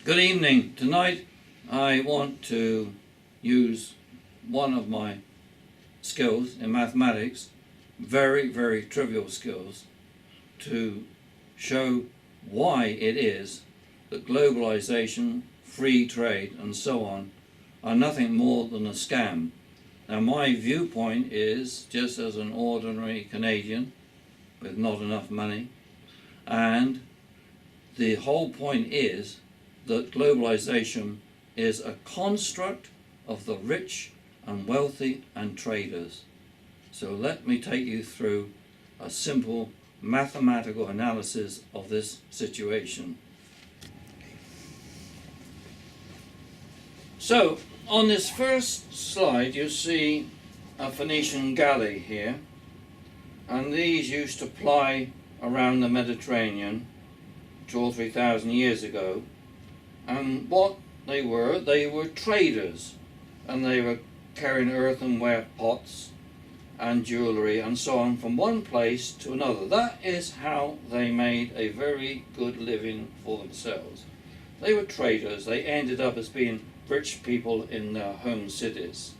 Good evening. Tonight I want to use one of my skills in mathematics, very trivial skills, to show why it is that globalization, free trade and so on are nothing more than a scam. Now my viewpoint is, just as an ordinary Canadian with not enough money, and the whole point is that globalization is a construct of the rich and wealthy and traders. So let me take you through a simple mathematical analysis of this situation. So on this first slide you see a Phoenician galley here, and these used to ply around the Mediterranean 2,000 or 3,000 years ago. And what they were traders, and they were carrying earthenware pots and jewellery and so on from one place to another. That is how they made a very good living for themselves. They were traders. They ended up as being rich people in their home cities.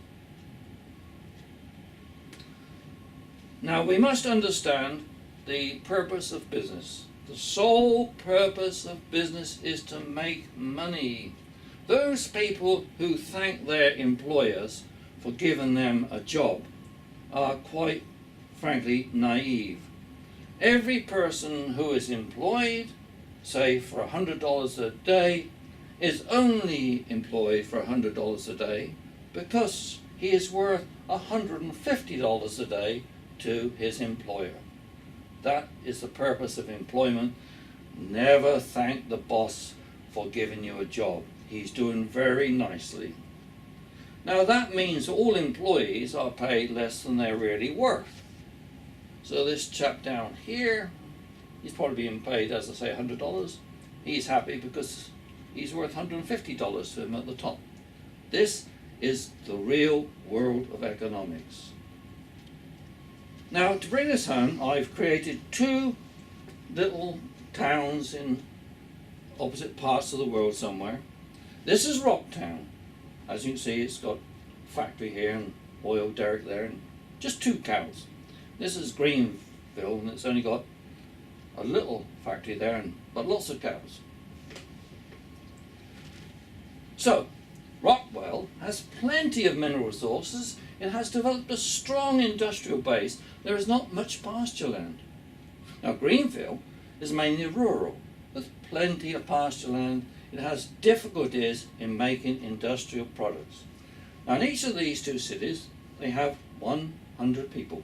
Now we must understand the purpose of business. The sole purpose of business is to make money. Those people who thank their employers for giving them a job are quite frankly naive. Every person who is employed, say for $100 a day, is only employed for $100 a day because he is worth $150 a day to his employer. That is the purpose of employment. Never thank the boss for giving you a job. He's doing very nicely. Now that means all employees are paid less than they're really worth. So this chap down here, he's probably being paid, as I say, $100. He's happy because he's worth $150 to him at the top. This is the real world of economics. Now, to bring this home, I've created two little towns in opposite parts of the world somewhere. This is Rocktown. As you can see, it's got a factory here and oil derrick there and just two cows. This is Greenville, and it's only got a little factory there but lots of cows. So, Rockwell has plenty of mineral resources. It has developed a strong industrial base. There is not much pasture land. Now Greenville is mainly rural, with plenty of pasture land. It has difficulties in making industrial products. Now in each of these two cities, they have 100 people.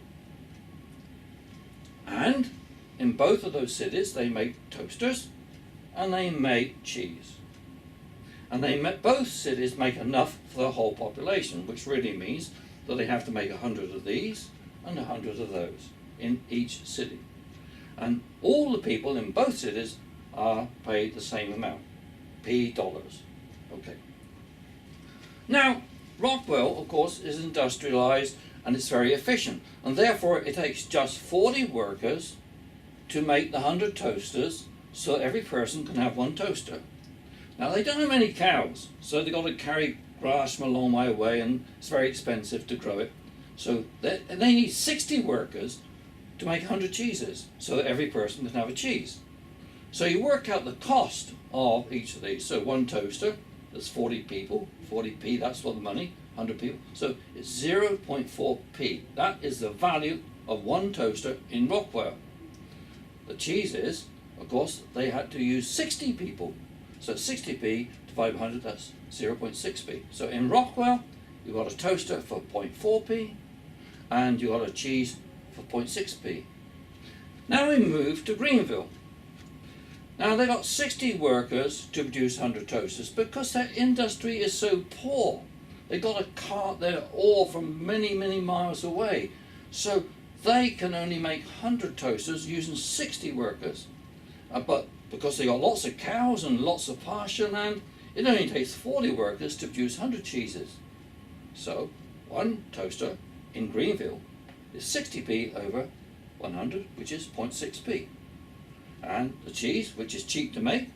And in both of those cities, they make toasters and they make cheese. And both cities make enough for the whole population, which really means that they have to make 100 of these and 100 of those in each city. And all the people in both cities are paid the same amount, $P. Okay. Now, Rockwell, of course, is industrialized and it's very efficient. And therefore, it takes just 40 workers to make the 100 toasters so every person can have one toaster. Now, they don't have many cows, so they've got to carry grass from a long way away, and it's very expensive to grow it. So they need 60 workers to make 100 cheeses, so that every person can have a cheese. So you work out the cost of each of these. So one toaster, that's 40 people, 40p, that's what the money, 100 people. So it's 0.4p. That is the value of one toaster in Rockwell. The cheeses, of course, they had to use 60 people. So 60p divided by 100, that's 0.6p. So in Rockwell, you've got a toaster for 0.4p, and you've got a cheese for 0.6p. Now we move to Greenville. Now they've got 60 workers to produce 100 toasters because their industry is so poor. They've got to cart their ore from many miles away. So they can only make 100 toasters using 60 workers. But because they got lots of cows and lots of pasture land, it only takes 40 workers to produce 100 cheeses. So one toaster in Greenville is 60p over 100, which is 0.6p. And the cheese, which is cheap to make,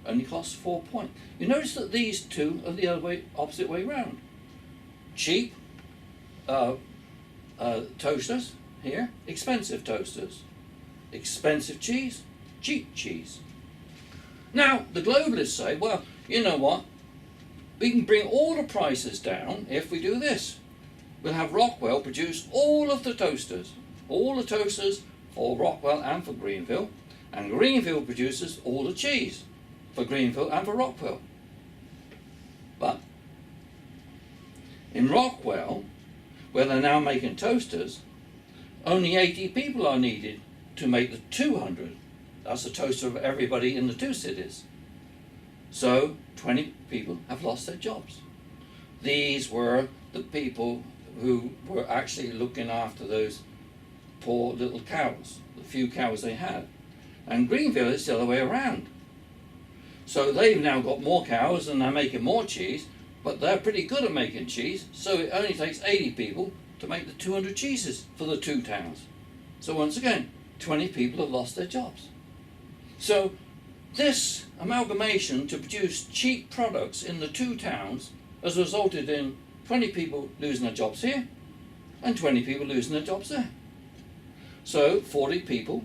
only costs 4 points. You notice that these two are the other way, opposite way round. Cheap toasters here, expensive toasters. Expensive cheese, cheap cheese. Now, the globalists say, well, you know what? We can bring all the prices down if we do this. We'll have Rockwell produce all of the toasters for Rockwell and for Greenville, and Greenville produces all the cheese for Greenville and for Rockwell. But in Rockwell, where they're now making toasters, only 80 people are needed to make the 200. That's the toaster of everybody in the two cities. So 20 people have lost their jobs. These were the people who were actually looking after those poor little cows, the few cows they had. And Greenville is the other way around. So they've now got more cows and they're making more cheese, but they're pretty good at making cheese, so it only takes 80 people to make the 200 cheeses for the two towns. So once again, 20 people have lost their jobs. So this amalgamation to produce cheap products in the two towns has resulted in 20 people losing their jobs here and 20 people losing their jobs there. So 40 people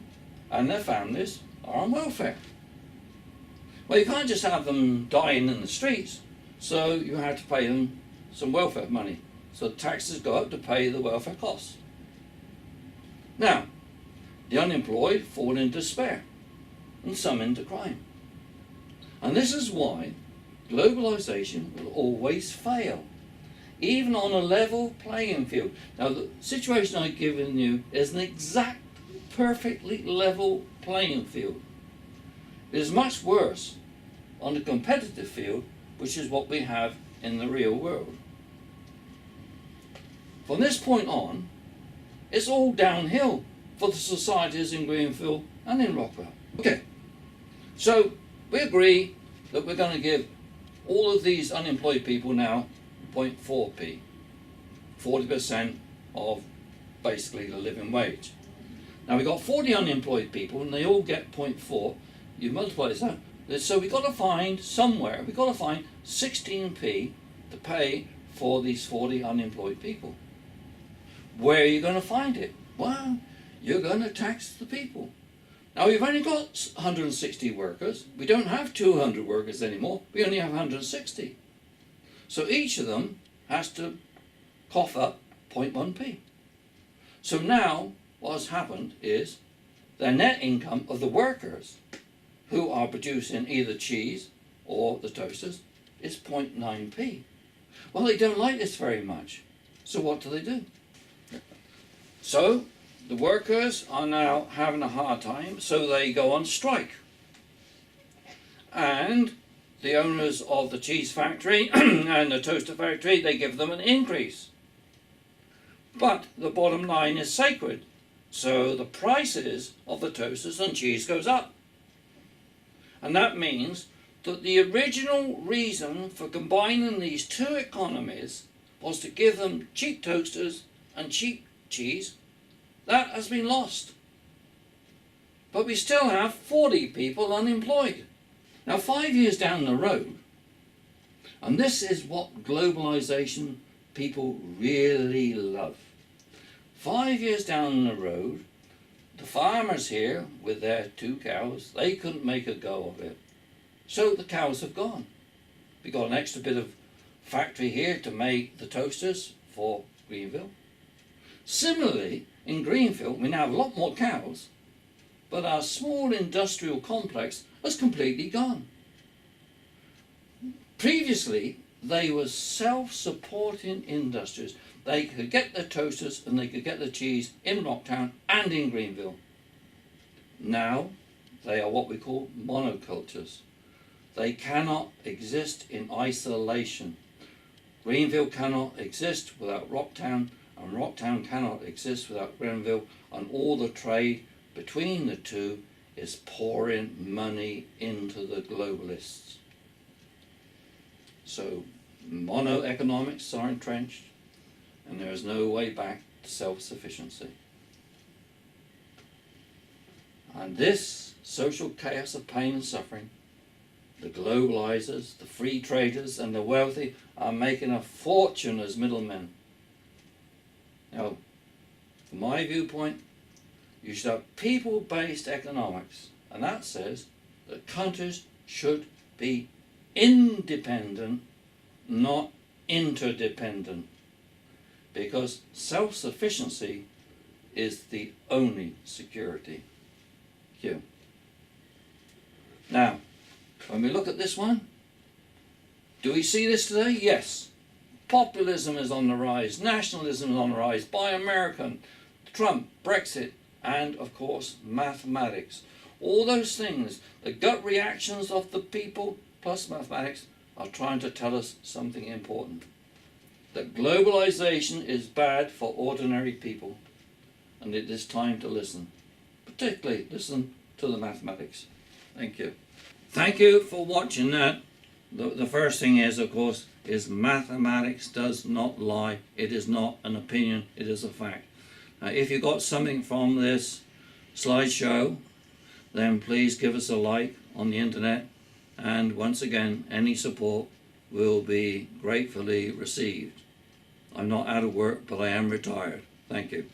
and their families are on welfare. Well, you can't just have them dying in the streets, so you have to pay them some welfare money. So taxes go up to pay the welfare costs. Now, the unemployed fall into despair, and some into crime. And this is why globalization will always fail, even on a level playing field. Now, the situation I've given you is an exact, perfectly level playing field. It is much worse on the competitive field, which is what we have in the real world. From this point on, it's all downhill for the societies in Greenville and in Rockwell. Okay, so we agree that we're going to give all of these unemployed people now 0.4p, 40% of basically the living wage. Now we've got 40 unemployed people and they all get 0.4. You multiply this out. So we've got to find somewhere, we've got to find 16p to pay for these 40 unemployed people. Where are you going to find it? Well, you're going to tax the people. Now we've only got 160 workers. We don't have 200 workers anymore. We only have 160. So each of them has to cough up 0.1p. So now what has happened is the net income of the workers who are producing either cheese or the toasters is 0.9p. Well, they don't like this very much. So what do? So the workers are now having a hard time, so they go on strike. And the owners of the cheese factory and the toaster factory, they give them an increase. But the bottom line is sacred. So the prices of the toasters and cheese goes up. And that means that the original reason for combining these two economies was to give them cheap toasters and cheap cheese. That has been lost. But we still have 40 people unemployed. Now 5 years down the road, and this is what globalization people really love. 5 years down the road, the farmers here with their 2 cows, they couldn't make a go of it. So the cows have gone. We got an extra bit of factory here to make the toasters for Greenville. Similarly, in Greenville, we now have a lot more cows, but our small industrial complex has completely gone. Previously, they were self-supporting industries. They could get their toasters and they could get the cheese in Rocktown and in Greenville. Now, they are what we call monocultures. They cannot exist in isolation. Greenville cannot exist without Rocktown, and Rocktown cannot exist without Greenville, and all the trade between the two is pouring money into the globalists. So mono-economics are entrenched, and there is no way back to self-sufficiency. And this social chaos of pain and suffering The globalizers, the free traders and the wealthy are making a fortune as middlemen. Now, from my viewpoint, you should have people-based economics, and that says that countries should be independent, not interdependent, because self-sufficiency is the only security. Thank you. Now, when we look at this one, do we see this today? Yes. Populism is on the rise, nationalism is on the rise, Buy American, Trump, Brexit, and of course mathematics. All those things, the gut reactions of the people plus mathematics are trying to tell us something important. That globalization is bad for ordinary people, and it is time to listen. Particularly listen to the mathematics. Thank you. Thank you for watching that. The first thing is, of course, is mathematics does not lie. It is not an opinion, it is a fact. Now, if you got something from this slideshow, then please give us a like on the internet, and once again, any support will be gratefully received. I'm not out of work, but I am retired. Thank you.